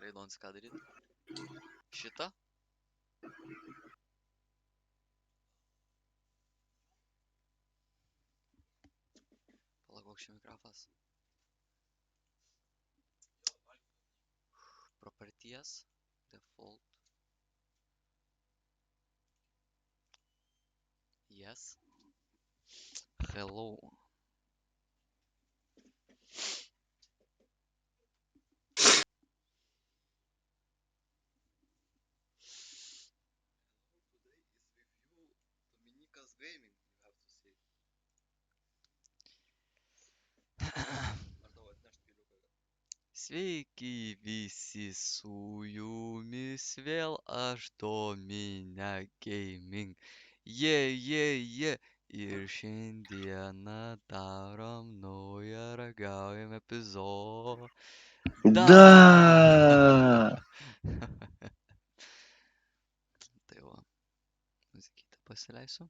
Raidons ką daryti? Šitą? Palauk, koks čia mikrofas. Properties. Default. Yes. Hello. Dominikas Gaming, you have to say. Ar tau atnešt piliuką? Sveiki visi, su jumis vėl aš Domine Gaming. Je. Ir šiandieną darom naują ragaujam epizodą. Da! Tai va, muzikytę pasileisiu.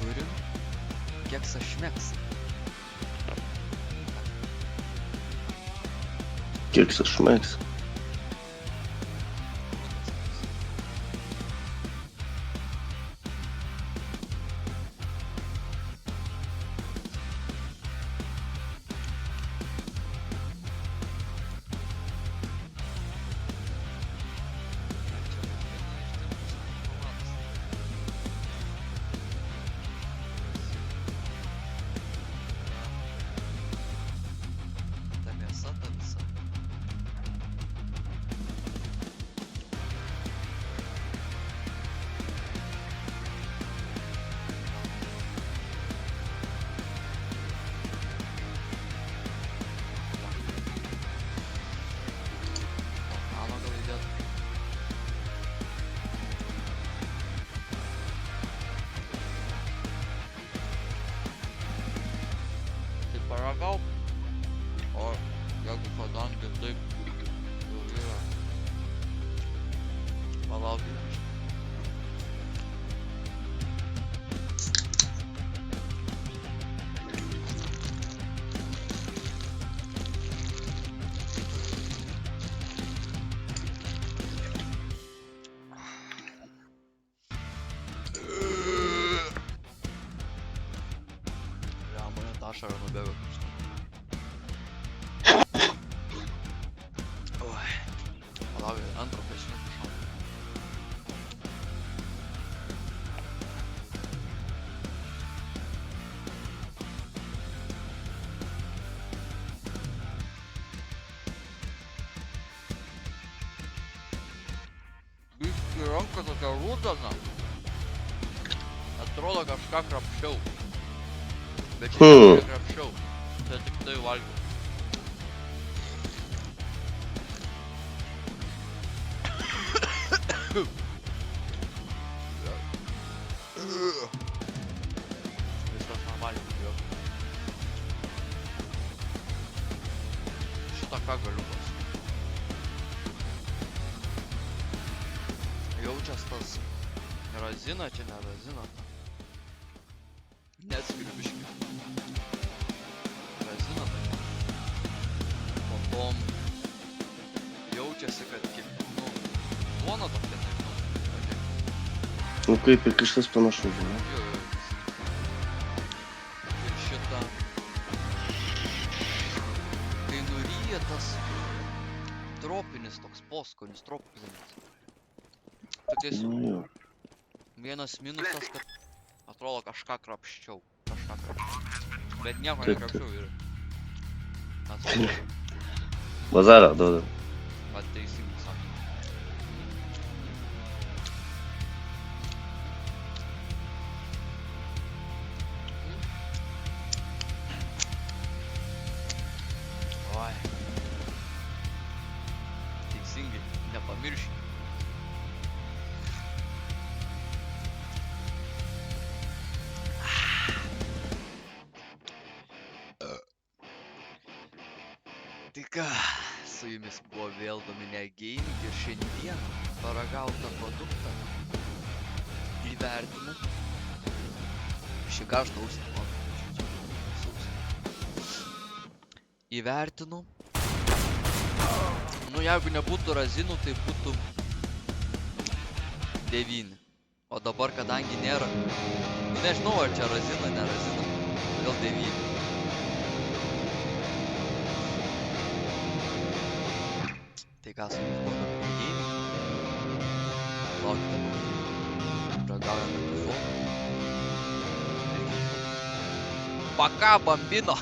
Turim keksą šmeksą. Keksas šmeks. Ta mėsa, ta visa. Mano gal įdėt. Tai paragauk. O jeigu kadangi taip jau yra. Palaukit. Ja, mane ta ašara nubėgo kaip žinau. Oi. Palaukit, antro pešinio prašau. Biški ranka tokia rudana. Atrodo kažką krapščiau. Bet čia nekrapščiau. Tai tik tai valgiau. Viskas normaliai jo. Šitą ką galiu pasakyti. Jaučias tas razina, čia ne razina. Neatskiriu biškį. Razina tokia. Po tom jaučiasi, kad kaip, duona tokia, nežinau. Nu kaip ir kažkas panašus, žinai. Jo. Ir šitą. Kai nuryja tas tropinis toks poskonis, tropinis. Tokiais Jo. vienas minusas, kad atrodo kažką krapščiau. Bet nieko Taip, nekrapščiau ir atrodo, Bazarą duoda. kad teisingai sako. Oi. Teisingai, nepamiršk. Tai ką, su jumis buvo vėl Domine Gaming ir šiandien paragautą produktą įvertinant bišį karštą ausį. Įvertinu. Nu, jeigu nebūtų razinų, tai būtų 9. O dabar, kadangi nėra, nu nežinau, ar čia razina, ne razina, todėl 9. Tai ką su jumis buvo pagėjimu? Laukite pagėjimu. Ragaujame epizodų. Paka, bambino!